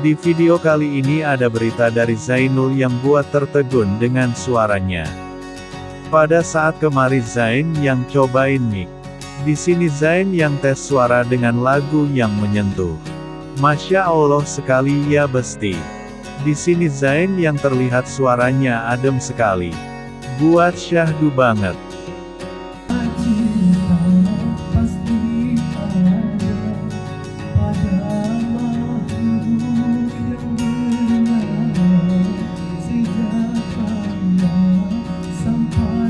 Di video kali ini ada berita dari Zainul yang buat tertegun dengan suaranya. Pada saat kemarin Zain yang cobain mic. Di sini Zain yang tes suara dengan lagu yang menyentuh. Masya Allah sekali ya besti. Di sini Zain yang terlihat suaranya adem sekali. Buat syahdu banget. Sampai